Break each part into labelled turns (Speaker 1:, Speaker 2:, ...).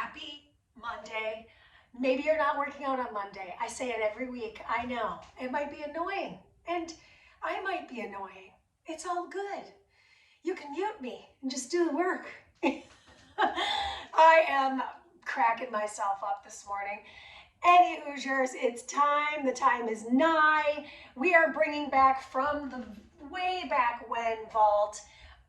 Speaker 1: Happy Monday. Maybe you're not working out on Monday. I say it every week. I know. It might be annoying. And I might be annoying. It's all good. You can mute me and just do the work. I am cracking myself up this morning. Any Hoosiers, it's time. The time is nigh. We are bringing back from the way back when vault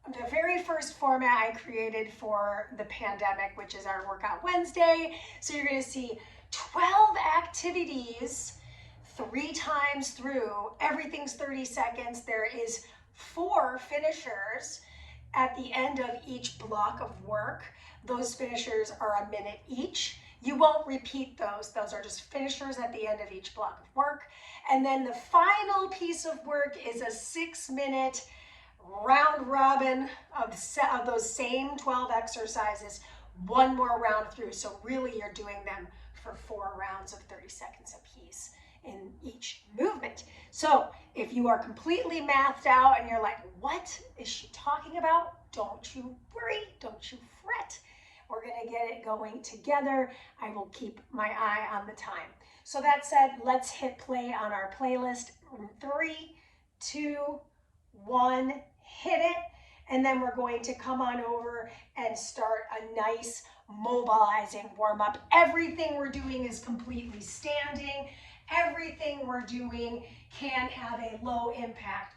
Speaker 1: the very first format I created for the pandemic, which is our Workout Wednesday. So you're going to see 12 activities 3 times through. Everything's 30 seconds. There is 4 finishers at the end of each block of work. Those finishers are a minute each. You won't repeat those. Those are just finishers at the end of each block of work. And then the final piece of work is a 6-minute round robin of those same 12 exercises, one more round through. So really you're doing them for 4 rounds of 30 seconds apiece in each movement. So if you are completely mathed out and you're like, what is she talking about? Don't you worry, don't you fret. We're gonna get it going together. I will keep my eye on the time. So that said, let's hit play on our playlist. 3, 2, 1, hit it. And then we're going to come on over and start a nice mobilizing warm up. Everything we're doing is completely standing. Everything we're doing can have a low impact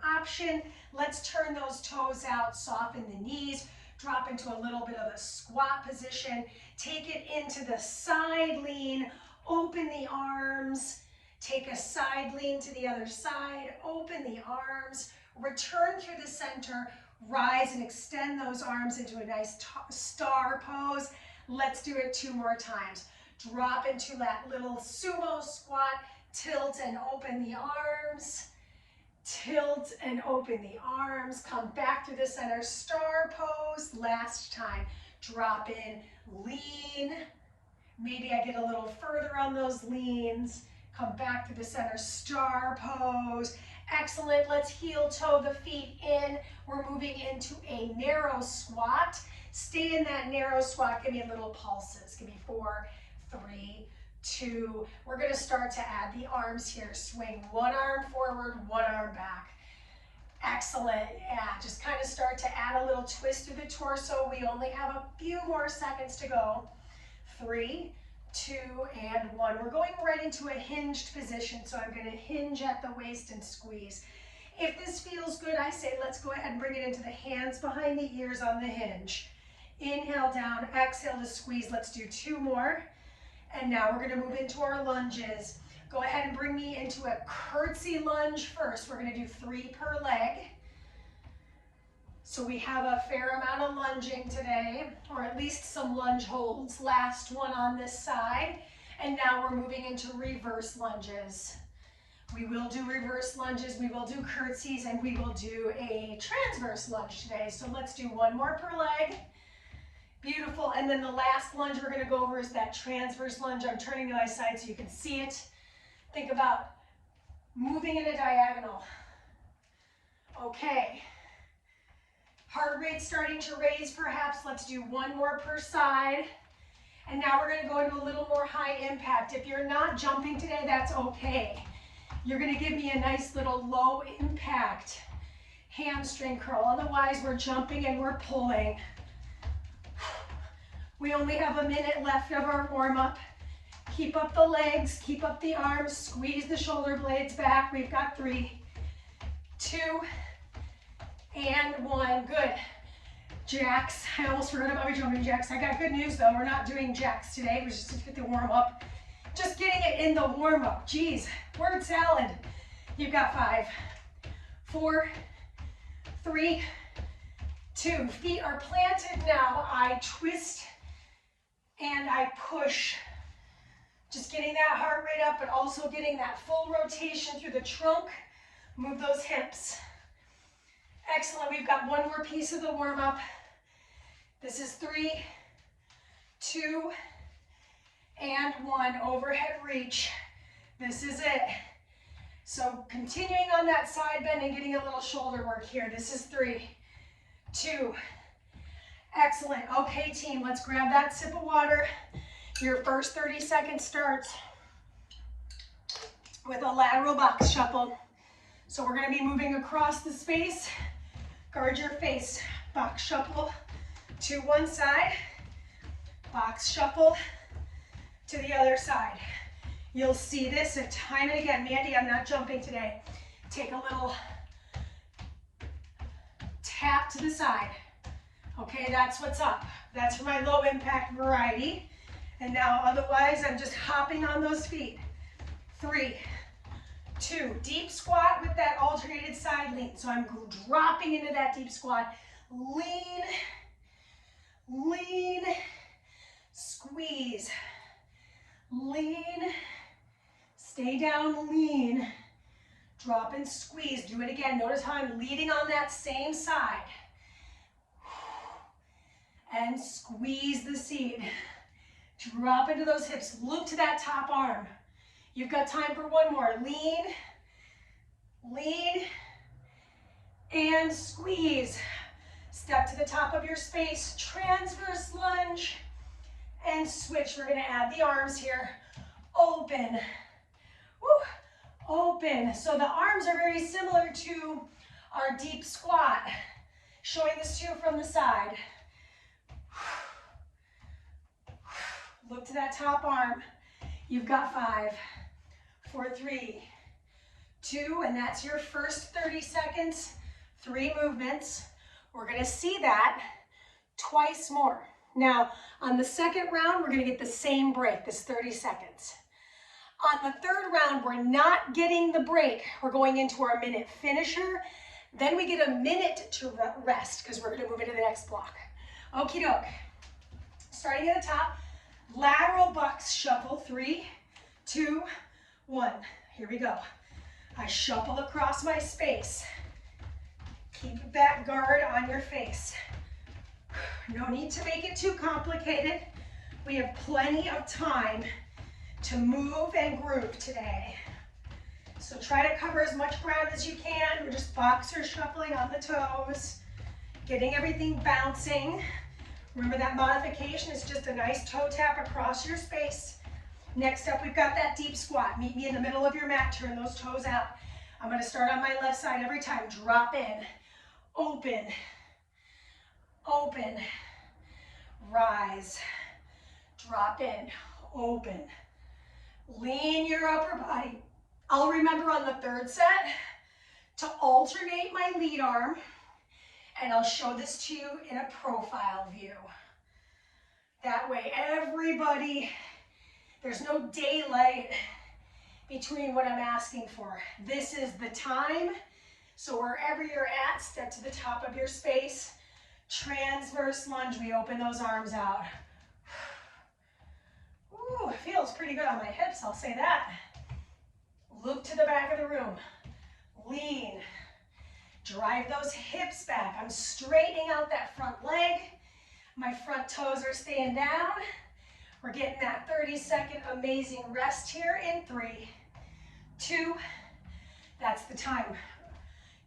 Speaker 1: option. Let's turn those toes out, soften the knees, drop into a little bit of a squat position. Take it into the side lean, open the arms, take a side lean to the other side, open the arms, return through the center, rise and extend those arms into a nice star pose. Let's do it 2 more times. Drop into that little sumo squat, tilt and open the arms, tilt and open the arms, come back through the center, star pose. Last time, drop in, lean. Maybe I get a little further on those leans. Come back to the center, star pose. Excellent. Let's heel toe the feet in. We're moving into a narrow squat. Stay in that narrow squat. Give me little pulses. Give me 4, 3, 2. We're going to start to add the arms here. Swing one arm forward, one arm back. Excellent. Yeah, just kind of start to add a little twist through the torso. We only have a few more seconds to go. 3, 2, and 1. We're going right into a hinged position, so I'm going to hinge at the waist and squeeze. If this feels good, I say let's go ahead and bring it into the hands behind the ears on the hinge. Inhale down, exhale to squeeze. Let's do 2 more. And now we're going to move into our lunges. Go ahead and bring me into a curtsy lunge first. We're going to do 3 per leg. So we have a fair amount of lunging today, or at least some lunge holds. Last one on this side. And now we're moving into reverse lunges. We will do reverse lunges, we will do curtsies, and we will do a transverse lunge today. So let's do 1 more per leg. Beautiful. And then the last lunge we're going to go over is that transverse lunge. I'm turning to my side so you can see it. Think about moving in a diagonal. Okay. Heart rate starting to raise perhaps. Let's do 1 more per side. And now we're going to go into a little more high impact. If you're not jumping today, that's okay. You're going to give me a nice little low impact hamstring curl. Otherwise, we're jumping and we're pulling. We only have a minute left of our warm-up. Keep up the legs, keep up the arms, squeeze the shoulder blades back. We've got 3, 2, and 1. Good. Jacks. I almost forgot about my jumping jacks. I got good news though. We're not doing jacks today. We're just to get the warm-up. Just getting it in the warm-up. Geez, word salad. You've got 5, 4, 3, 2. Feet are planted now. I twist and I push. Just getting that heart rate up, but also getting that full rotation through the trunk. Move those hips. Excellent. We've got 1 more piece of the warm-up. This is 3, 2, and 1. Overhead reach. This is it. So continuing on that side bend and getting a little shoulder work here. This is 3, 2, Excellent. Okay, team, let's grab that sip of water. Your first 30 seconds starts with a lateral box shuffle. So we're going to be moving across the space. Guard your face. Box shuffle to one side. Box shuffle to the other side. You'll see this time and again. Mandee, I'm not jumping today. Take a little tap to the side. Okay, that's what's up. That's for my low impact variety. And now otherwise, I'm just hopping on those feet. 3, 2, deep squat with that alternated side lean. So I'm dropping into that deep squat. Lean, lean, squeeze, lean, stay down, lean, drop and squeeze. Do it again. Notice how I'm leading on that same side. And squeeze the seat. Drop into those hips. Loop to that top arm. You've got time for one more. Lean, lean, and squeeze. Step to the top of your space. Transverse lunge and switch. We're going to add the arms here. Open. Woo. Open. So the arms are very similar to our deep squat. Showing this to you from the side. Look to that top arm. You've got 5, 4, 3, 2, and that's your first 30 seconds, 3 movements. We're gonna see that twice more. Now, on the second round, we're gonna get the same break, this 30 seconds. On the third round, we're not getting the break. We're going into our minute finisher. Then we get a minute to rest because we're gonna move into the next block. Okie doke. Starting at the top, lateral box shuffle. 3, 2, 1. Here we go. I shuffle across my space. Keep that guard on your face. No need to make it too complicated. We have plenty of time to move and groove today. So try to cover as much ground as you can. We're just boxer shuffling on the toes, getting everything bouncing. Remember that modification is just a nice toe tap across your space. Next up, we've got that deep squat. Meet me in the middle of your mat, turn those toes out. I'm gonna start on my left side every time. Drop in, open, open, rise, drop in, open. Lean your upper body. I'll remember on the third set to alternate my lead arm, and I'll show this to you in a profile view. That way everybody, there's no daylight between what I'm asking for. This is the time. So wherever you're at, step to the top of your space. Transverse lunge, we open those arms out. Ooh, it feels pretty good on my hips, I'll say that. Look to the back of the room. Lean. Drive those hips back. I'm straightening out that front leg. My front toes are staying down. We're getting that 30-second amazing rest here in 3, 2, that's the time.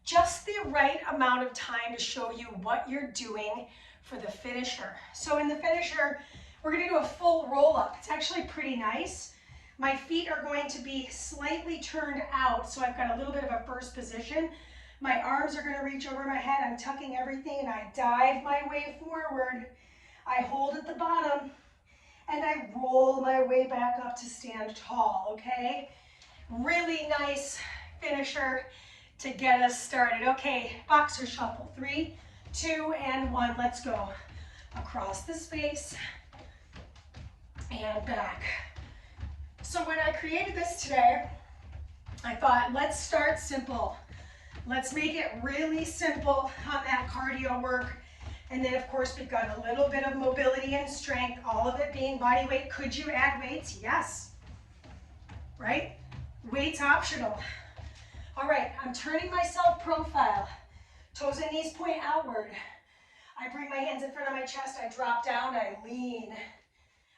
Speaker 1: Just the right amount of time to show you what you're doing for the finisher. So in the finisher, we're gonna do a full roll up. It's actually pretty nice. My feet are going to be slightly turned out, so I've got a little bit of a first position. My arms are gonna reach over my head. I'm tucking everything and I dive my way forward. I hold at the bottom and I roll my way back up to stand tall, okay? Really nice finisher to get us started. Okay, boxer shuffle. 3, 2, and 1, let's go. Across the space and back. So when I created this today, I thought, let's start simple. Let's make it really simple on that cardio work. And then of course we've got a little bit of mobility and strength, all of it being body weight. Could you add weights? Yes. Right? Weights optional. All right, I'm turning myself profile. Toes and knees point outward. I bring my hands in front of my chest, I drop down, I lean.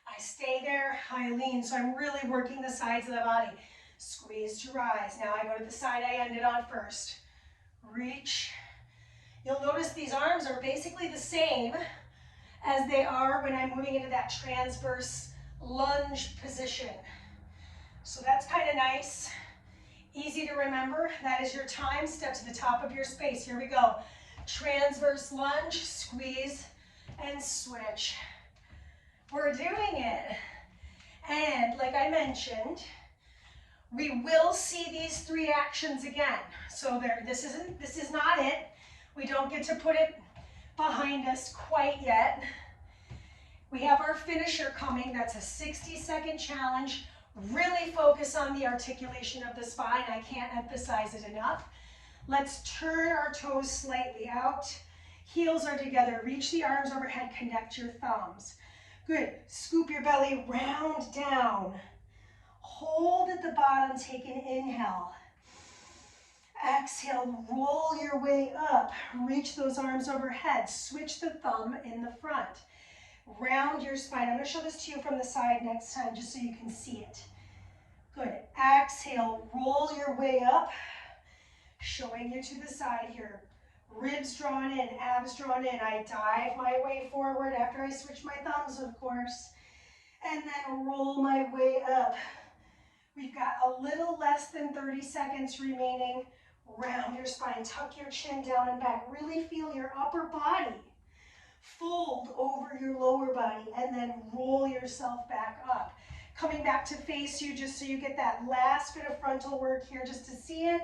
Speaker 1: I stay there, I lean. So I'm really working the sides of the body. Squeeze to rise. Now I go to the side I ended on first. Reach. You'll notice these arms are basically the same, as they are when I'm moving into that transverse lunge position. So that's kind of nice. Easy to remember. That is your time. Step to the top of your space. Here we go. Transverse lunge, squeeze, and switch. We're doing it. And like I mentioned, we will see these 3 actions again. So this is not it. We don't get to put it behind us quite yet. We have our finisher coming. That's a 60-second challenge. Really focus on the articulation of the spine. I can't emphasize it enough. Let's turn our toes slightly out. Heels are together. Reach the arms overhead. Connect your thumbs. Good. Scoop your belly round down. Hold at the bottom. Take an inhale. Exhale. Roll your way up. Reach those arms overhead. Switch the thumb in the front. Round your spine. I'm going to show this to you from the side next time just so you can see it. Good. Exhale. Roll your way up. Showing you to the side here. Ribs drawn in, abs drawn in. I dive my way forward after I switch my thumbs, of course. And then roll my way up. We've got a little less than 30 seconds remaining. Round your spine. Tuck your chin down and back. Really feel your upper body fold over your lower body, and then roll yourself back up. Coming back to face you just so you get that last bit of frontal work here just to see it.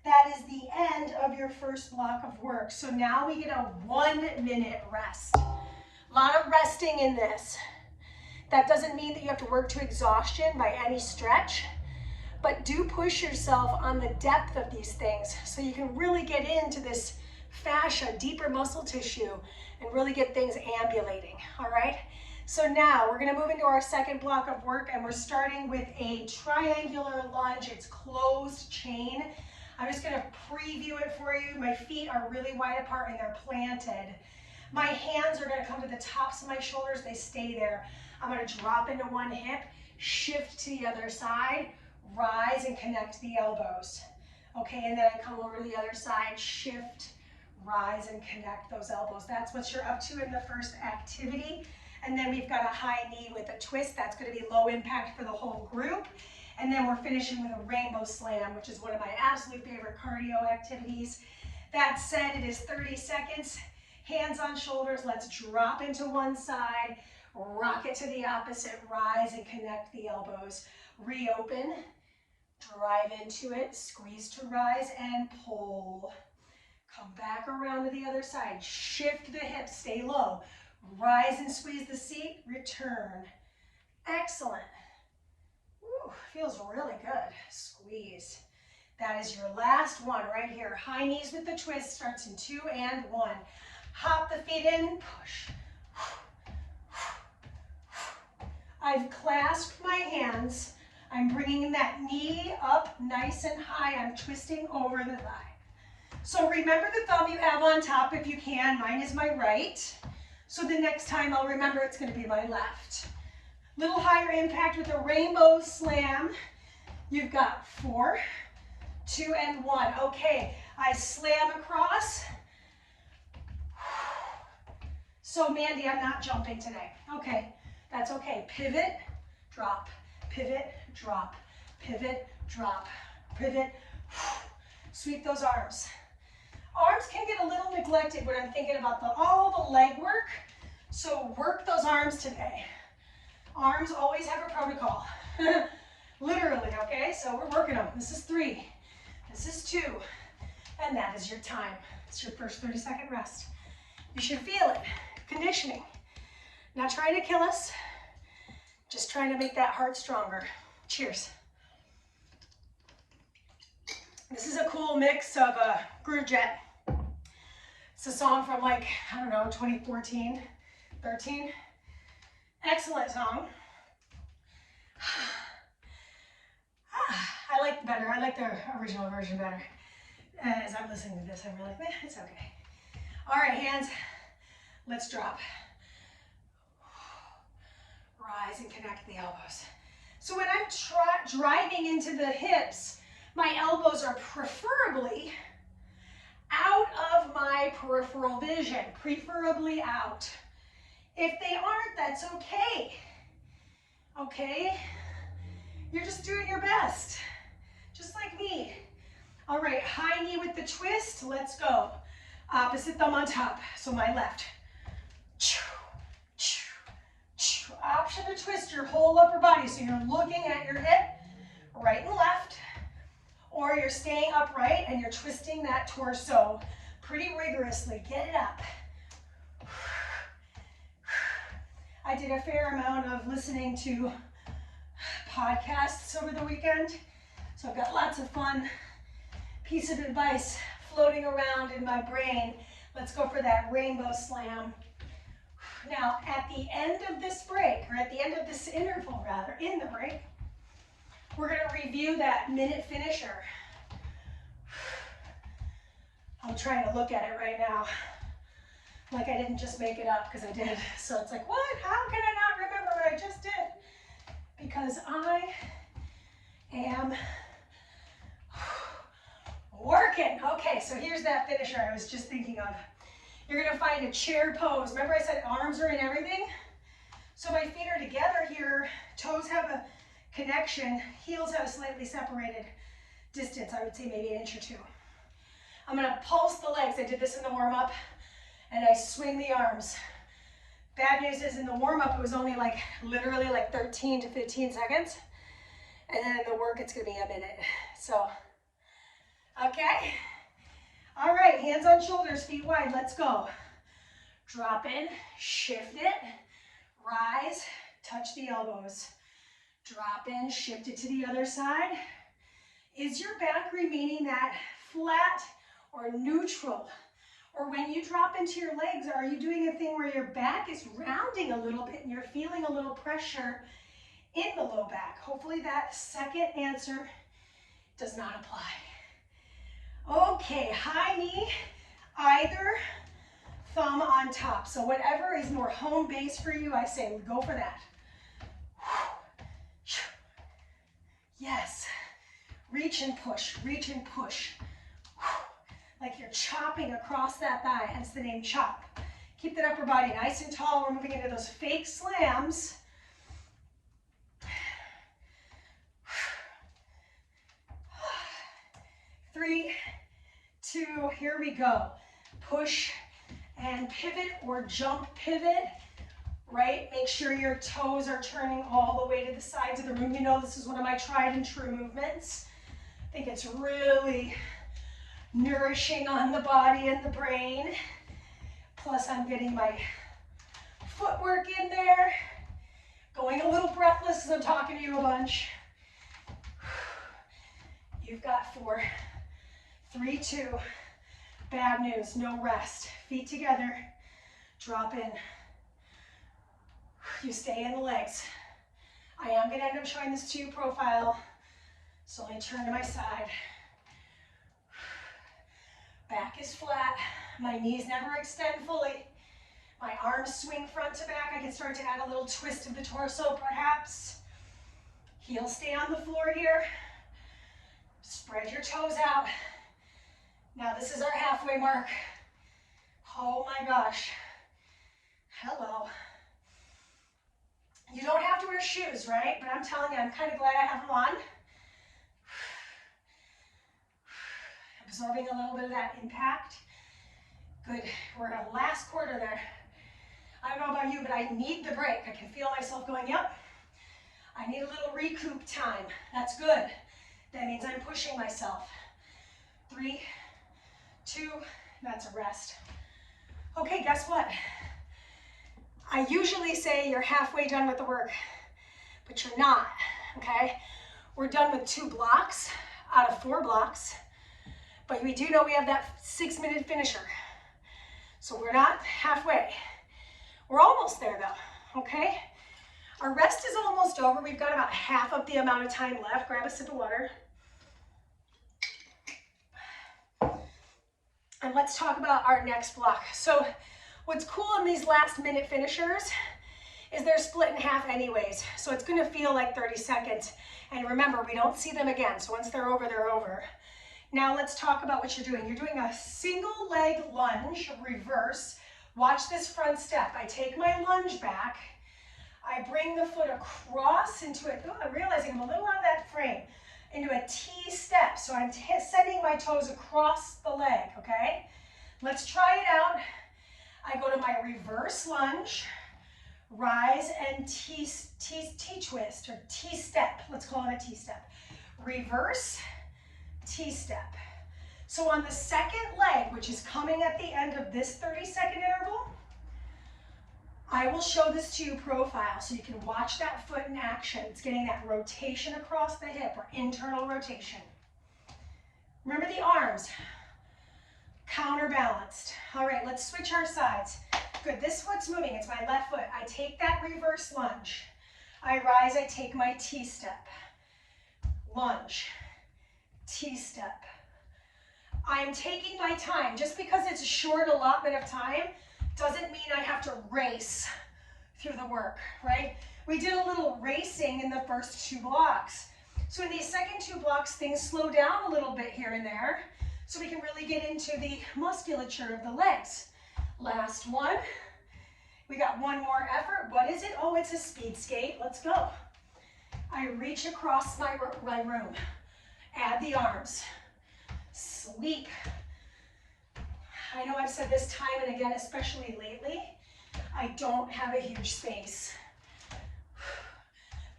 Speaker 1: That is the end of your first block of work. So now we get a 1-minute rest. A lot of resting in this. That doesn't mean that you have to work to exhaustion by any stretch, but do push yourself on the depth of these things so you can really get into this fascia, deeper muscle tissue, and really get things ambulating, all right? So now we're gonna move into our second block of work, and we're starting with a triangular lunge. It's closed chain. I'm just gonna preview it for you. My feet are really wide apart and they're planted. My hands are gonna come to the tops of my shoulders. They stay there. I'm gonna drop into one hip, shift to the other side, rise and connect the elbows. Okay, and then I come over to the other side, shift, rise and connect those elbows. That's what you're up to in the first activity. And then we've got a high knee with a twist. That's going to be low impact for the whole group. And then we're finishing with a rainbow slam, which is one of my absolute favorite cardio activities. That said, it is 30 seconds. Hands on shoulders. Let's drop into one side, rock it to the opposite, rise and connect the elbows. Reopen, drive into it, squeeze to rise and pull. Come back around to the other side. Shift the hips, stay low. Rise and squeeze the seat, return. Excellent. Ooh, feels really good. Squeeze. That is your last one right here. High knees with the twist starts in 2 and 1. Hop the feet in, push. I've clasped my hands. I'm bringing that knee up nice and high. I'm twisting over the thigh. So remember the thumb you have on top if you can. Mine is my right. So the next time I'll remember it's going to be my left. Little higher impact with a rainbow slam. You've got 4, 2, and 1. Okay, I slam across. So Mandee, I'm not jumping today. Okay, that's okay. Pivot, drop, pivot, drop, pivot, drop, pivot. Sweep those arms. Arms can get a little neglected when I'm thinking about all the leg work, so work those arms today. Arms always have a protocol, literally, okay? So we're working them. This is 3, this is 2, and that is your time. It's your first 30-second rest. You should feel it, conditioning. Not trying to kill us, just trying to make that heart stronger. Cheers. This is a cool mix of Groove Jet. It's a song from like, I don't know, 2014, 13. Excellent song. I like better. I like the original version better. As I'm listening to this, I'm really like, it's okay. All right, hands, let's drop. Rise and connect the elbows. So when I'm driving into the hips, my elbows are preferably out of my peripheral vision, preferably out. If they aren't, that's okay. Okay? You're just doing your best, just like me. All right, high knee with the twist, let's go. Opposite thumb on top, so my left. Option to twist your whole upper body, so you're looking at your hip, right and left, or you're staying upright and you're twisting that torso pretty rigorously. Get it up. I did a fair amount of listening to podcasts over the weekend, so I've got lots of fun piece of advice floating around in my brain. Let's go for that rainbow slam. Now, at the end of this break, or at the end of this interval rather, in the break, we're going to review that minute finisher. I'm trying to look at it right now, like I didn't just make it up, because I did. So it's like, what? How can I not remember what I just did? Because I am working. Okay, so here's that finisher I was just thinking of. You're gonna find a chair pose. Remember I said arms are in everything? So my feet are together here, toes have a connection, heels have a slightly separated distance, I would say maybe an inch or two. I'm gonna pulse the legs. I did this in the warm-up, and I swing the arms. Bad news is in the warm-up, it was only literally 13 to 15 seconds. And then in the work, it's gonna be a minute. So, okay. All right, hands on shoulders, feet wide, let's go. Drop in, shift it, rise, touch the elbows. Drop in, shift it to the other side. Is your back remaining that flat or neutral? Or when you drop into your legs, are you doing a thing where your back is rounding a little bit and you're feeling a little pressure in the low back? Hopefully that second answer does not apply. Okay, high knee, either thumb on top. So whatever is more home base for you, I say go for that. Yes, reach and push, reach and push. Like you're chopping across that thigh, hence the name chop. Keep that upper body nice and tall. We're moving into those fake slams. 3, 2, here we go. Push and pivot or jump pivot, right? Make sure your toes are turning all the way to the sides of the room. You know this is one of my tried and true movements. I think it's really nourishing on the body and the brain. Plus I'm getting my footwork in there. Going a little breathless because I'm talking to you a bunch. You've got 4, 3, 2. Bad news, no rest. Feet together, drop in. You stay in the legs. I am gonna end up showing this to you profile, so let me turn to my side. Back is flat, my knees never extend fully. My arms swing front to back. I can start to add a little twist of the torso perhaps. Heels stay on the floor here. Spread your toes out. Now this is our halfway mark. Oh my gosh. Hello. You don't have to wear shoes, right? But I'm telling you, I'm kind of glad I have them on. Absorbing a little bit of that impact. Good. We're in the last quarter there. I don't know about you, but I need the break. I can feel myself going, yep. I need a little recoup time. That's good. That means I'm pushing myself. 3, 2, that's a rest. Okay, guess what? I usually say you're halfway done with the work, but you're not, okay? We're done with 2 blocks out of 4 blocks, but we do know we have that 6-minute finisher. So we're not halfway. We're almost there though, okay? Our rest is almost over. We've got about half of the amount of time left. Grab a sip of water. And let's talk about our next block. So what's cool in these last minute finishers is they're split in half anyways. So it's gonna feel like 30 seconds. And remember, we don't see them again. So once they're over, they're over. Now let's talk about what you're doing. You're doing a single leg lunge, reverse, Watch this front step. I take my lunge back. I bring the foot across into it. Oh, I'm realizing I'm a little out of that frame. Into a T step. So I'm sending my toes across the leg, okay? Let's try it out. I go to my reverse lunge, rise and T twist or T step. Let's call it a T step. Reverse, T step. So on the second leg, which is coming at the end of this 30-second interval, I will show this to you profile so you can watch that foot in action. It's getting that rotation across the hip or internal rotation. Remember the arms, counterbalanced. All right, let's switch our sides. Good, this foot's moving, it's my left foot. I take that reverse lunge. I rise, I take my T step. Lunge, T step. I'm taking my time. Just because it's a short allotment of time doesn't mean I have to race through the work, right? We did a little racing in the first 2 blocks. So in these second 2 blocks, things slow down a little bit here and there so we can really get into the musculature of the legs. Last one. We got one more effort. What is it? Oh, it's a speed skate. Let's go. I reach across my room. Add the arms. Sweep. I know I've said this time and again, especially lately, I don't have a huge space.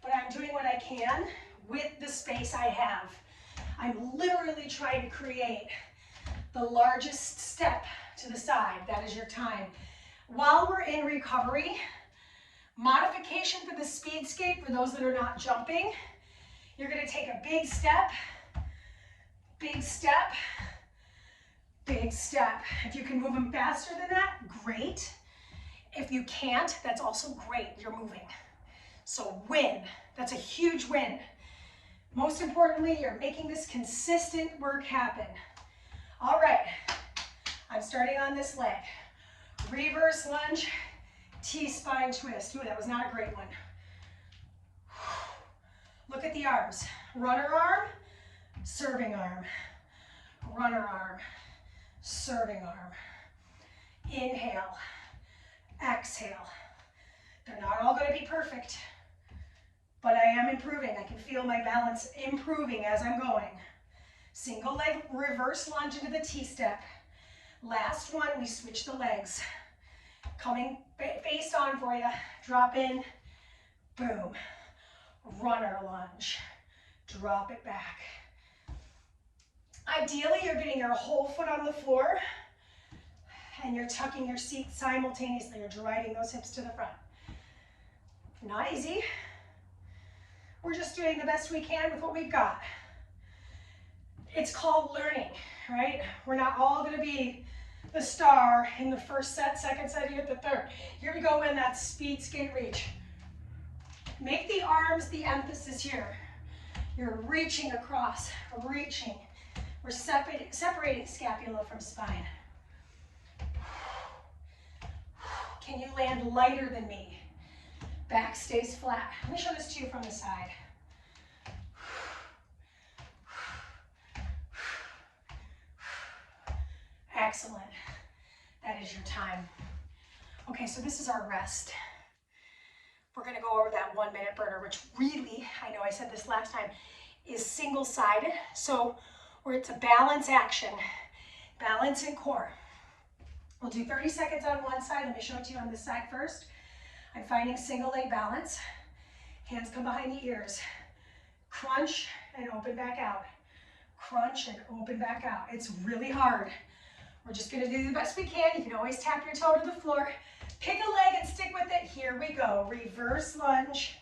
Speaker 1: But I'm doing what I can with the space I have. I'm literally trying to create the largest step to the side. That is your time. While we're in recovery, modification for the speed skate, for those that are not jumping, you're going to take a big step, big step, big step. If you can move them faster than that, great. If you can't, that's also great. You're moving. So win. That's a huge win. Most importantly, you're making this consistent work happen. All right. I'm starting on this leg. Reverse lunge, T-spine twist. Ooh, that was not a great one. Look at the arms. Runner arm, serving arm. Runner arm, serving arm. Inhale, exhale. They're not all going to be perfect, but I am improving. I can feel my balance improving as I'm going. Single leg reverse lunge into the T-step. Last one, we switch the legs. Coming face on for you. Drop in, boom. Runner lunge. Drop it back. Ideally, you're getting your whole foot on the floor and you're tucking your seat simultaneously. You're driving those hips to the front. Not easy. We're just doing the best we can with what we've got. It's called learning, right? We're not all going to be the star in the first set, second set, you get the third. Here we go in that speed skate reach. Make the arms the emphasis here. You're reaching across, reaching. We're separating scapula from spine. Can you land lighter than me? Back stays flat. Let me show this to you from the side. Excellent. That is your time. Okay, so this is our rest. We're going to go over that 1 minute burner, which really, I know I said this last time, is single-sided. So where it's a balance action, balance and core. We'll do 30 seconds on one side. Let me show it to you on this side first. I'm finding single leg balance. Hands come behind the ears. Crunch and open back out. Crunch and open back out. It's really hard. We're just going to do the best we can. You can always tap your toe to the floor. Pick a leg and stick with it. Here we go. Reverse lunge,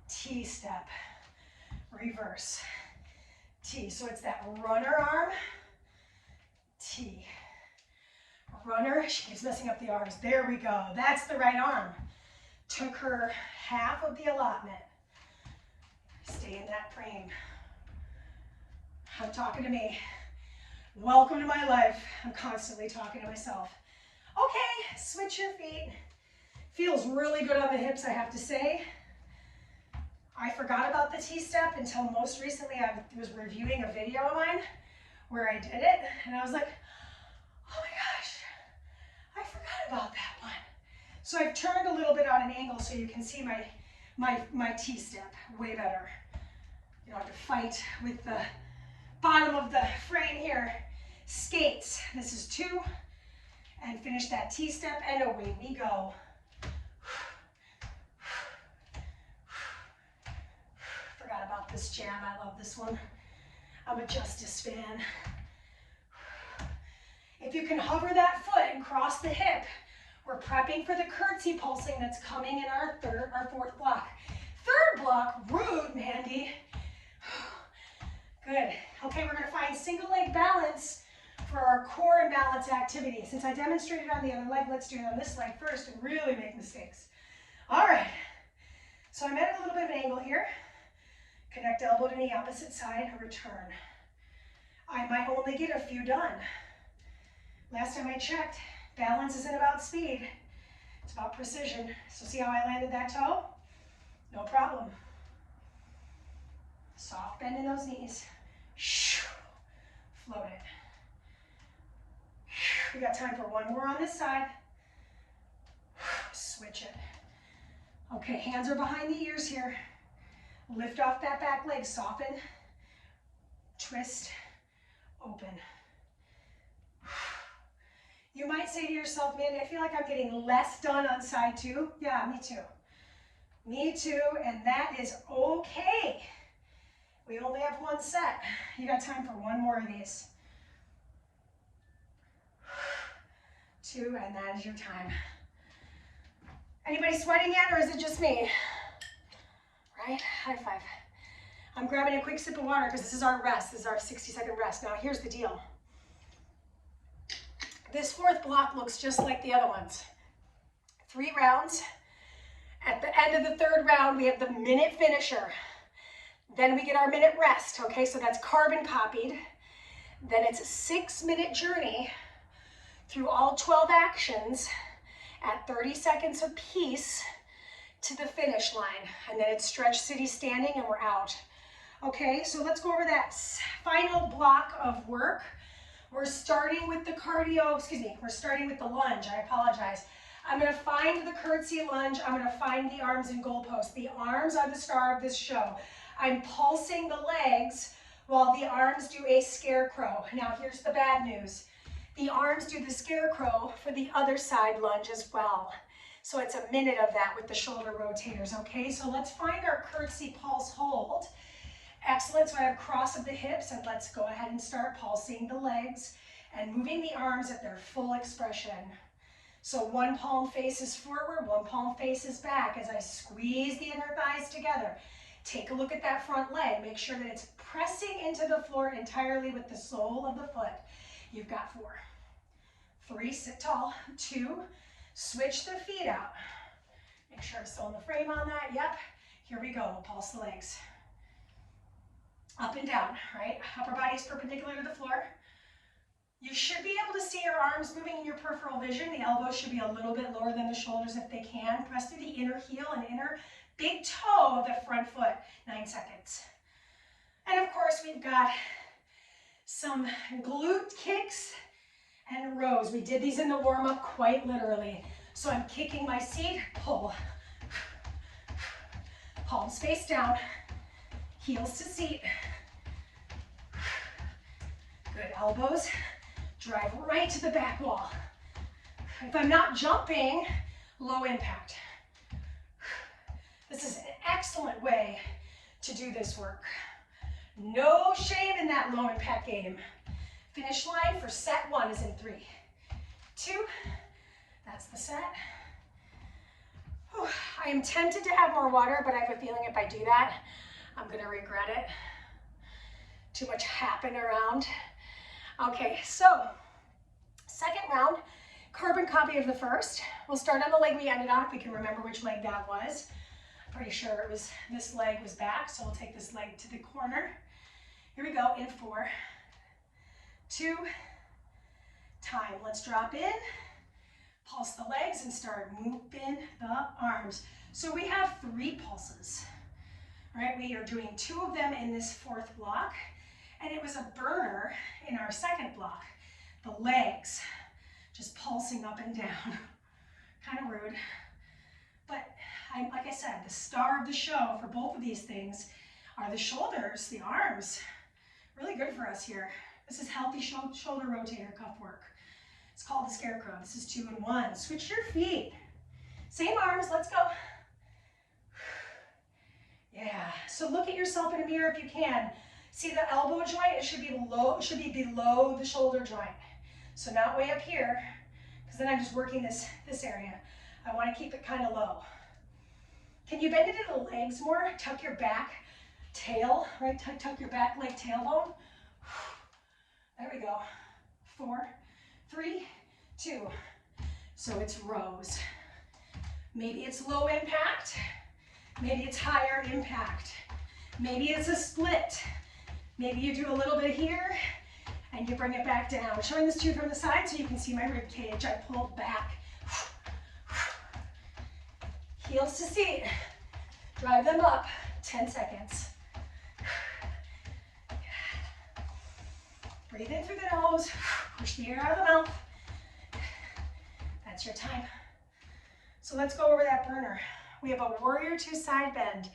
Speaker 1: T-step. Reverse, T. So it's that runner arm, T. Runner, she keeps messing up the arms. There we go. That's the right arm. Took her half of the allotment. Stay in that frame. I'm talking to me. Welcome to my life. I'm constantly talking to myself. Okay, switch your feet. Feels really good on the hips, I have to say. I forgot about the T-step until most recently I was reviewing a video of mine where I did it, and I was like, oh my gosh, I forgot About that one. So I've turned a little bit on an angle so you can see my T-step way better. You don't have to fight with the bottom of the frame here. Skates. This is 2. And finish that T-step and away we go. Forgot about this jam. I love this one. I'm a Justice fan. If you can hover that foot and cross the hip, we're prepping for the curtsy pulsing that's coming in our 4th block. 3rd block, rude, Mandee. Good. Okay, we're going to find single leg balance for our core and balance activity. Since I demonstrated on the other leg, let's do it on this leg first and really make mistakes. All right. So I'm at a little bit of an angle here. Connect elbow to knee, opposite side, return. I might only get a few done. Last time I checked, balance isn't about speed. It's about precision. So see how I landed that toe? No problem. Soft bend in those knees. Float it. We got time for one more on this side. Switch it. Okay, hands are behind the ears here. Lift off that back leg, soften, twist, open. You might say to yourself, man, I feel like I'm getting less done on side 2. Yeah, me too. Me too, and that is okay. We only have one set. You got time for one more of these. 2, and that is your time. Anybody sweating yet, or is it just me? Right? High five. I'm grabbing a quick sip of water because this is our rest. This is our 60-second rest. Now, here's the deal. This 4th block looks just like the other ones. 3 rounds. At the end of the 3rd round, we have the minute finisher. Then we get our minute rest, okay? So that's carbon copied. Then it's a 6-minute journey through all 12 actions at 30 seconds apiece to the finish line. And then it's stretch city standing and we're out. Okay, so let's go over that final block of work. We're starting with the cardio, we're starting with the lunge, I apologize. I'm gonna find the curtsy lunge, I'm gonna find the arms and goalposts. The arms are the star of this show. I'm pulsing the legs while the arms do a scarecrow. Now here's the bad news. The arms do the scarecrow for the other side lunge as well. So it's a minute of that with the shoulder rotators, okay? So let's find our curtsy pulse hold. Excellent, so I have cross of the hips, and let's go ahead and start pulsing the legs and moving the arms at their full expression. So one palm faces forward, one palm faces back as I squeeze the inner thighs together. Take a look at that front leg. Make sure that it's pressing into the floor entirely with the sole of the foot. You've got 4. 3, sit tall. 2, switch the feet out. Make sure I'm still in the frame on that. Yep. Here we go. We'll pulse the legs. Up and down, right? Upper body is perpendicular to the floor. You should be able to see your arms moving in your peripheral vision. The elbows should be a little bit lower than the shoulders if they can. Press through the inner heel and inner big toe of the front foot. 9 seconds. And of course, we've got some glute kicks and rows. We did these in the warm-up quite literally. So I'm kicking my seat, pull. Palms face down, heels to seat. Good, elbows drive right to the back wall. If I'm not jumping, low impact. This is an excellent way to do this work. No shame in that low impact game. Finish line for set 1 is in 3, 2, that's the set. Whew. I am tempted to have more water, but I have a feeling if I do that, I'm gonna regret it. Too much happen around. Okay, so second round, carbon copy of the first. We'll start on the leg we ended on if we can remember which leg that was. Pretty sure it was, this leg was back, so we'll take this leg to the corner. Here we go in 4, 2, time. Let's drop in, pulse the legs and start moving the arms. So we have 3 pulses, right? We are doing 2 of them in this 4th block, and it was a burner in our 2nd block. The legs, just pulsing up and down. Kind of rude. But like I said, the star of the show for both of these things are the shoulders, the arms. Really good for us here. This is healthy shoulder rotator cuff work. It's called the scarecrow. This is 2 and 1. Switch your feet. Same arms, let's go. Yeah, so look at yourself in a mirror if you can. See the elbow joint? It should be below the shoulder joint. So not way up here, because then I'm just working this area. I want to keep it kind of low. Can you bend it to the legs more? Tuck your back tail, right? Tuck your back leg tailbone. There we go. 4, 3, 2. So it's rows. Maybe it's low impact. Maybe it's higher impact. Maybe it's a split. Maybe you do a little bit here and you bring it back down. I'm showing this to you from the side so you can see my rib cage. I pulled back. Heels to seat. Drive them up. 10 seconds. Breathe in through the nose. Push the air out of the mouth. That's your time. So let's go over that burner. We have a warrior 2 side bend.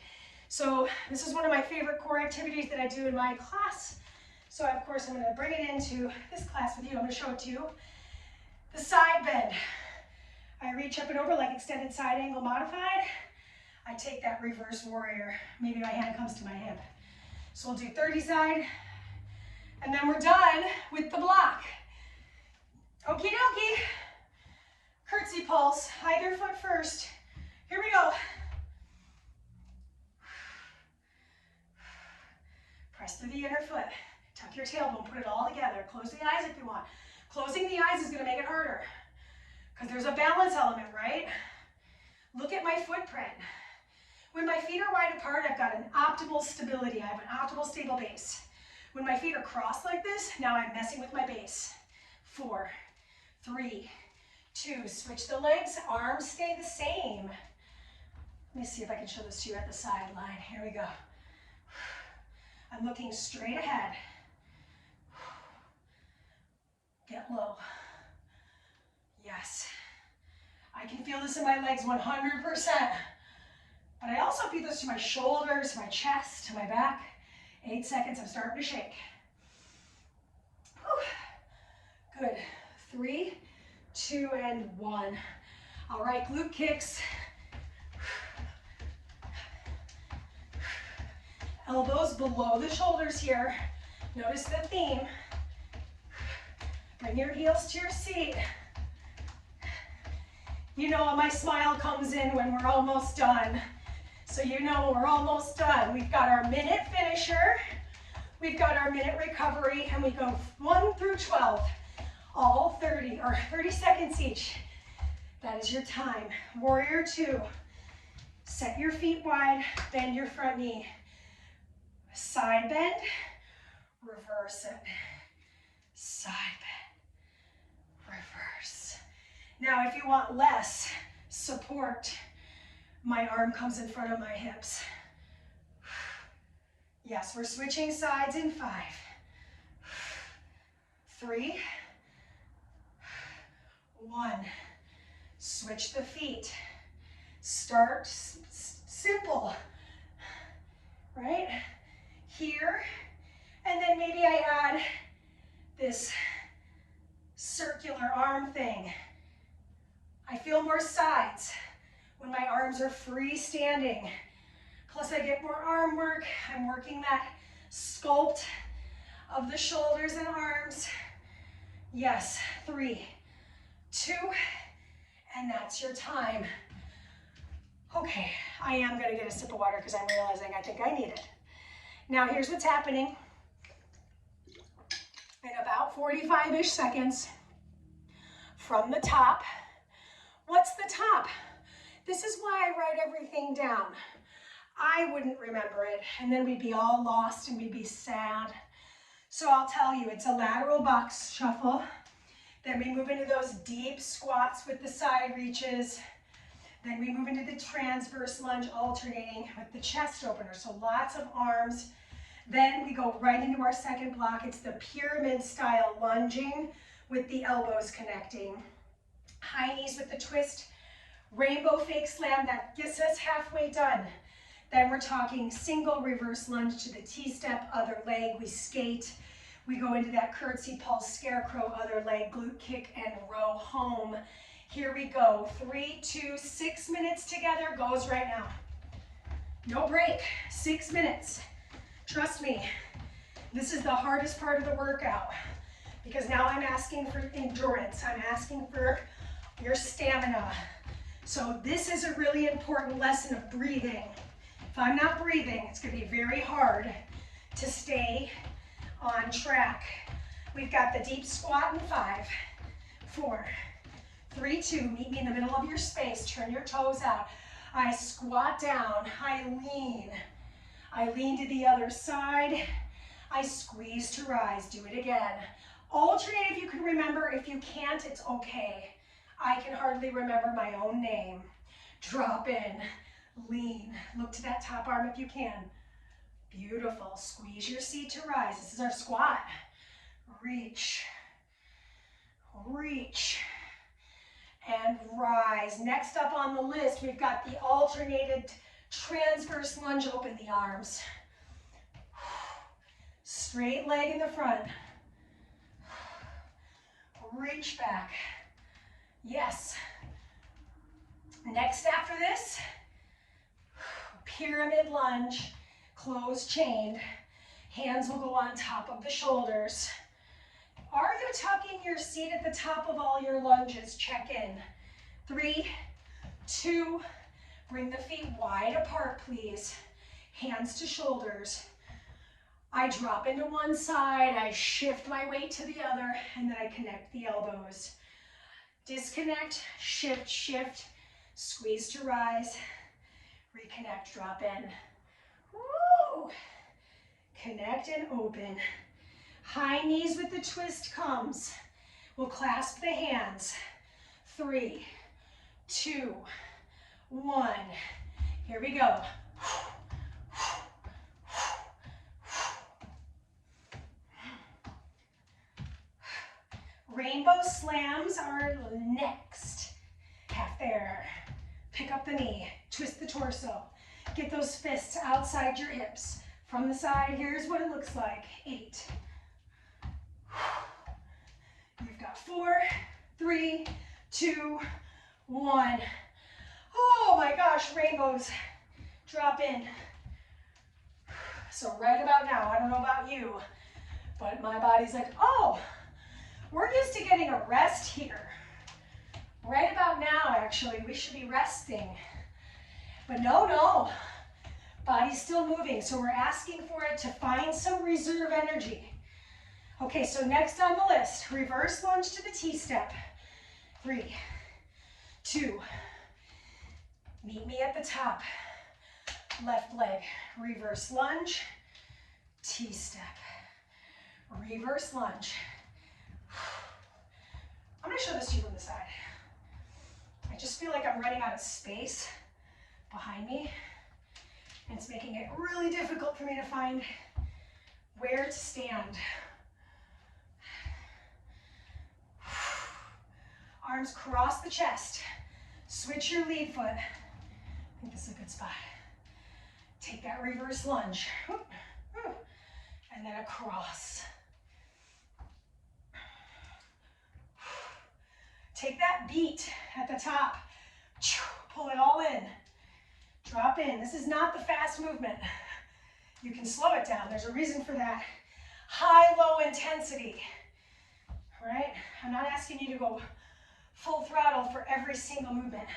Speaker 1: So this is one of my favorite core activities that I do in my class. So of course I'm going to bring it into this class with you. I'm going to show it to you. The side bend. I reach up and over like extended side angle modified. I take that reverse warrior. Maybe my hand comes to my hip. So we'll do 30 side. And then we're done with the block. Okie dokie. Curtsy pulse. Either foot first. Here we go. Press through the inner foot. Tuck your tailbone, put it all together. Close the eyes if you want. Closing the eyes is going to make it harder because there's a balance element, right? Look at my footprint. When my feet are wide apart, I've got an optimal stability. I have an optimal stable base. When my feet are crossed like this, now I'm messing with my base. 4, 3, 2. Switch the legs. Arms stay the same. Let me see if I can show this to you at the sideline. Here we go. I'm looking straight ahead. Get low. Yes. I can feel this in my legs 100%. But I also feel this to my shoulders, my chest, to my back. 8 seconds, I'm starting to shake. Whew. Good. 3, 2, and 1. All right, glute kicks. Elbows below the shoulders here. Notice the theme. Bring your heels to your seat. You know my smile comes in when we're almost done. So you know we're almost done. We've got our minute finisher. We've got our minute recovery, and we go 1 through 12. All 30 seconds each. That is your time. Warrior 2. Set your feet wide, bend your front knee. Side bend, reverse it. Side bend, reverse. Now if you want less support, my arm comes in front of my hips. Yes, we're switching sides in 5, 3, 1. Switch the feet. Start simple, right? Here, and then maybe I add this circular arm thing. I feel more sides when my arms are freestanding. Plus I get more arm work. I'm working that sculpt of the shoulders and arms. Yes, 3, 2, and that's your time. Okay, I am gonna get a sip of water because I'm realizing I think I need it. Now here's what's happening. In about 45-ish seconds from the top. What's the top? This is why I write everything down. I wouldn't remember it, and then we'd be all lost and we'd be sad. So I'll tell you, it's a lateral box shuffle. Then we move into those deep squats with the side reaches. Then we move into the transverse lunge, alternating with the chest opener. So lots of arms. Then we go right into our second block. It's the pyramid style lunging with the elbows connecting. High knees with the twist, rainbow fake slam, that gets us halfway done. Then we're talking single reverse lunge to the T-step, other leg, we skate. We go into that curtsy pulse, scarecrow, other leg, glute kick, and row home. Here we go, 3, 2, 6 minutes together, goes right now. No break, 6 minutes. Trust me, this is the hardest part of the workout because now I'm asking for endurance. I'm asking for your stamina. So this is a really important lesson of breathing. If I'm not breathing, it's going to be very hard to stay on track. We've got the deep squat in 5, 4, 3, 2. Meet me in the middle of your space. Turn your toes out. I squat down. I lean. I lean to the other side. I squeeze to rise. Do it again. Alternate if you can remember. If you can't, it's okay. I can hardly remember my own name. Drop in. Lean. Look to that top arm if you can. Beautiful. Squeeze your seat to rise. This is our squat. Reach. Reach. And rise. Next up on the list, we've got the alternated transverse lunge. Open the arms. Straight leg in the front. Reach back. Yes. Next after this, pyramid lunge, closed chained. Hands will go on top of the shoulders. Are you tucking your seat at the top of all your lunges? Check in. 3, 2, bring the feet wide apart, please. Hands to shoulders. I drop into one side, I shift my weight to the other, and then I connect the elbows. Disconnect, shift, shift, squeeze to rise, reconnect, drop in. Woo! Connect and open. High knees with the twist comes. We'll clasp the hands. 3, 2, 1. Here we go. Rainbow slams are next. Half there. Pick up the knee, twist the torso. Get those fists outside your hips. From the side, here's what it looks like. 8. You've got 4, 3, 2, 1. Oh my gosh, rainbows. Drop in. So right about now, I don't know about you, but my body's like, oh, we're used to getting a rest here. Right about now, actually, we should be resting. But no, body's still moving, so we're asking for it to find some reserve energy. Okay, so next on the list, reverse lunge to the T-step. 3, 2, meet me at the top. Left leg, reverse lunge, T-step, reverse lunge. I'm gonna show this to you from the side. I just feel like I'm running out of space behind me, and it's making it really difficult for me to find where to stand. Arms cross the chest. Switch your lead foot. I think this is a good spot. Take that reverse lunge. And then across. Take that beat at the top. Pull it all in. Drop in. This is not the fast movement. You can slow it down. There's a reason for that. High, low intensity. Right? I'm not asking you to go full throttle for every single movement.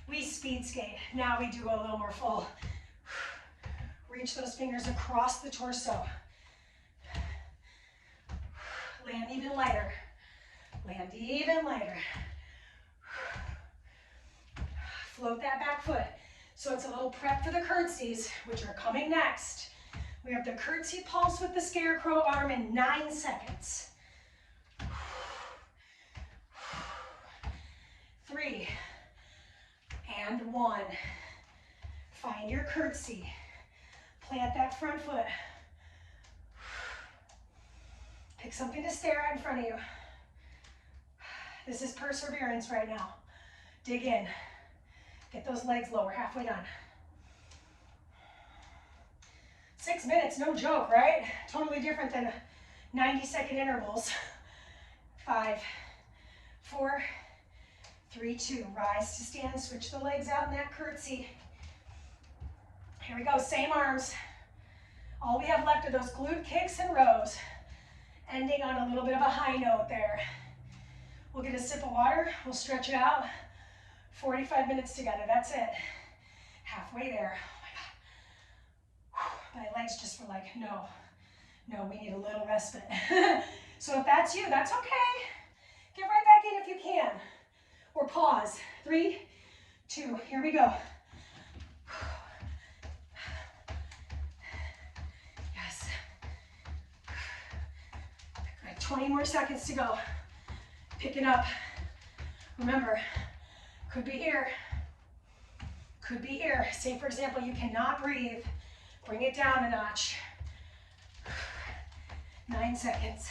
Speaker 1: We speed skate. Now we do a little more full. Reach those fingers across the torso. Land even lighter. Land even lighter. Float that back foot. So it's a little prep for the curtsies, which are coming next. We have the curtsy pulse with the scarecrow arm in 9 seconds. 3, and 1. Find your curtsy. Plant that front foot. Pick something to stare at in front of you. This is perseverance right now. Dig in. Get those legs low. We're halfway done. 6 minutes, no joke, right? Totally different than 90-second intervals. 5, 4, 3, 2. Rise to stand. Switch the legs out in that curtsy. Here we go. Same arms. All we have left are those glute kicks and rows. Ending on a little bit of a high note there. We'll get a sip of water. We'll stretch it out. 45 minutes together. That's it. Halfway there. Oh my God. My legs just were like, no, we need a little respite. So if that's you, that's okay. Get right back in if you can. Or pause. 3, 2, here we go. Yes. Good. 20 more seconds to go. Pick it up. Remember, could be here. Could be here. Say, for example, you cannot breathe. Bring it down a notch. 9 seconds.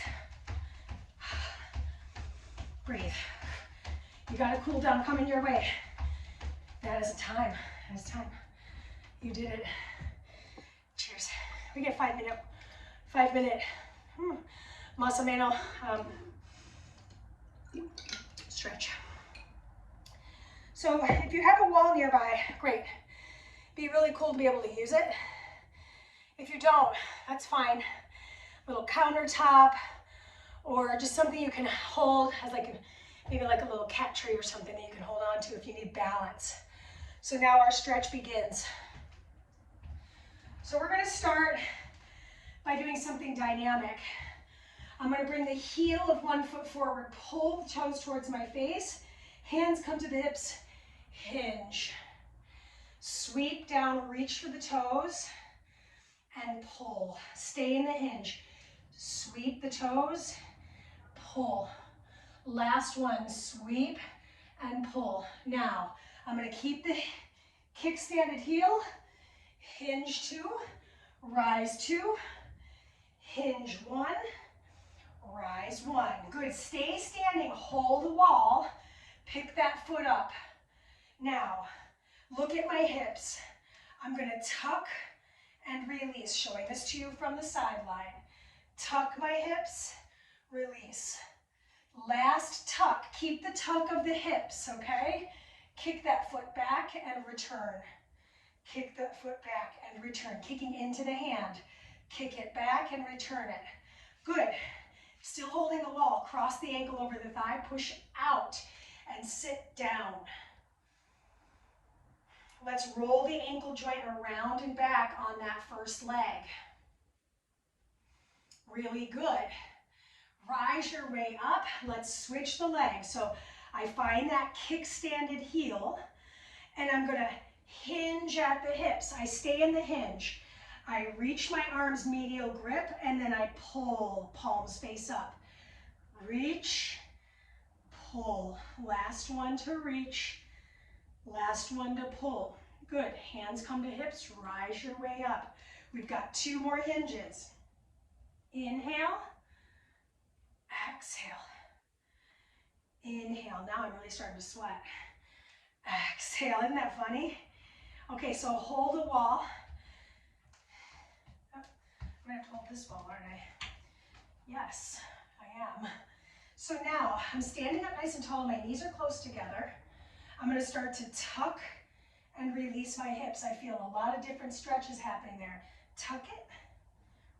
Speaker 1: Breathe. You got a cool down coming your way. That is a time. That is time. You did it. Cheers. We get 5 minute muscle mano stretch. So if you have a wall nearby, great. Be really cool to be able to use it. If you don't, that's fine. Little countertop or just something you can hold as like maybe like a little cat tree or something that you can hold on to if you need balance. So now our stretch begins. So we're going to start by doing something dynamic. I'm going to bring the heel of one foot forward, pull the toes towards my face, hands come to the hips, hinge. Sweep down, reach for the toes, and pull. Stay in the hinge. Sweep the toes, pull. Last one, sweep and pull. Now, I'm going to keep the kickstanded heel, hinge 2, rise 2, hinge 1, rise 1. Good, stay standing, hold the wall, pick that foot up. Now, look at my hips. I'm going to tuck and release, showing this to you from the sideline. Tuck my hips, release. Last tuck, keep the tuck of the hips, okay? Kick that foot back and return. Kick that foot back and return. Kicking into the hand. Kick it back and return it. Good. Still holding the wall. Cross the ankle over the thigh. Push out and sit down. Let's roll the ankle joint around and back on that first leg. Really good. Rise your way up. Let's switch the legs. So I find that kickstanded heel, and I'm going to hinge at the hips. I stay in the hinge. I reach my arms medial grip, and then I pull, palms face up. Reach, pull. Last one to reach. Last one to pull. Good. Hands come to hips. Rise your way up. We've got 2 more hinges. Inhale. Exhale. Inhale. Now I'm really starting to sweat. Exhale. Isn't that funny? Okay, so hold the wall. I'm going to have to hold this wall, aren't I? Yes, I am. So now I'm standing up nice and tall. My knees are close together. I'm going to start to tuck and release my hips. I feel a lot of different stretches happening there. Tuck it,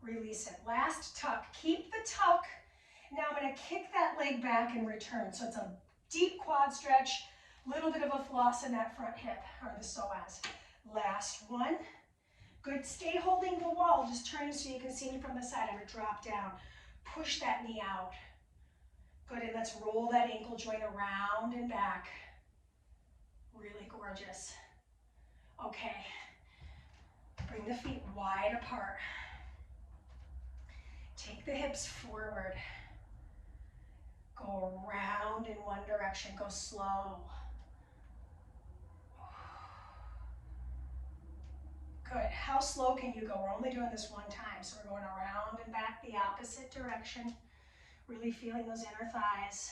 Speaker 1: release it. Last tuck. Keep the tuck. Now I'm going to kick that leg back and return. So it's a deep quad stretch, little bit of a floss in that front hip, or the psoas. Last one. Good. Stay holding the wall. Just turn so you can see me from the side. I'm going to drop down. Push that knee out. Good. And let's roll that ankle joint around and back. Really gorgeous. Okay. Bring the feet wide apart. Take the hips forward. Go around in one direction. Go slow. Good. How slow can you go? We're only doing this one time, so we're going around and back the opposite direction. Really feeling those inner thighs.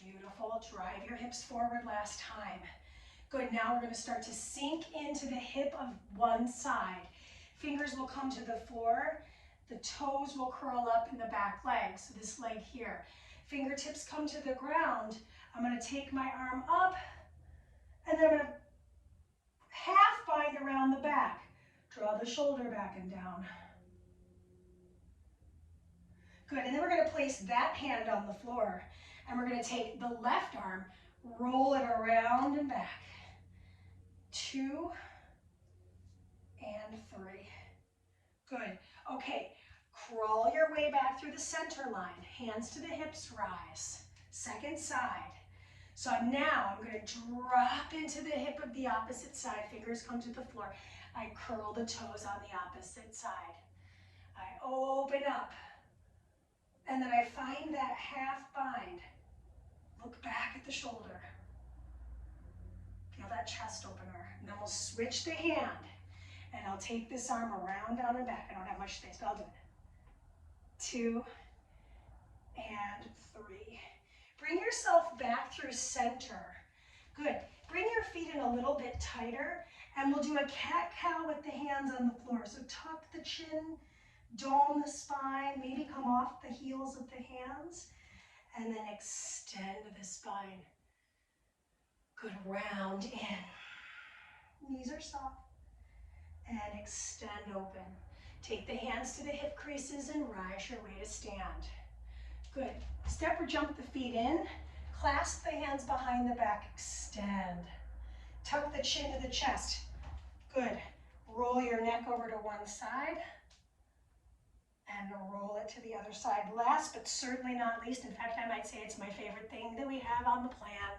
Speaker 1: Beautiful. Drive your hips forward last time. Good. Now we're going to start to sink into the hip of one side. Fingers will come to the floor. The toes will curl up in the back leg. So this leg here. Fingertips come to the ground. I'm going to take my arm up and then I'm going to half bind around the back. Draw the shoulder back and down. Good, and then we're going to place that hand on the floor. And we're going to take the left arm, roll it around and back. 2 and 3. Good. Okay, crawl your way back through the center line. Hands to the hips, rise. Second side. So now I'm going to drop into the hip of the opposite side. Fingers come to the floor. I curl the toes on the opposite side. I open up. And then I find that half bind. Look back at the shoulder. Feel that chest opener. And then we'll switch the hand. And I'll take this arm around, down, and back. I don't have much space, but I'll do it. 2 and 3. Bring yourself back through center. Good. Bring your feet in a little bit tighter. And we'll do a cat-cow with the hands on the floor. So tuck the chin, dome the spine, maybe come off the heels of the hands. And then extend the spine. Good, round in. Knees are soft. And extend open. Take the hands to the hip creases and rise your way to stand. Good. Step or jump the feet in. Clasp the hands behind the back. Extend. Tuck the chin to the chest. Good. Roll your neck over to one side. And roll it to the other side. Last but certainly not least, in fact, I might say it's my favorite thing that we have on the plan.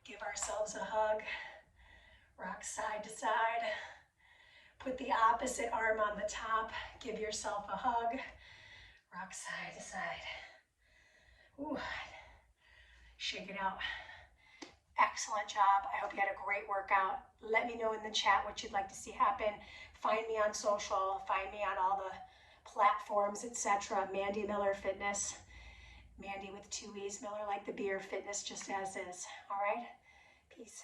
Speaker 1: Give ourselves a hug. Rock side to side. Put the opposite arm on the top. Give yourself a hug. Rock side to side. Ooh. Shake it out. Excellent job. I hope you had a great workout. Let me know in the chat what you'd like to see happen. Find me on social. Find me on all the platforms, etc. Mandee Miller Fitness. Mandee with 2 E's, Miller like the beer, fitness just as is. All right? Peace.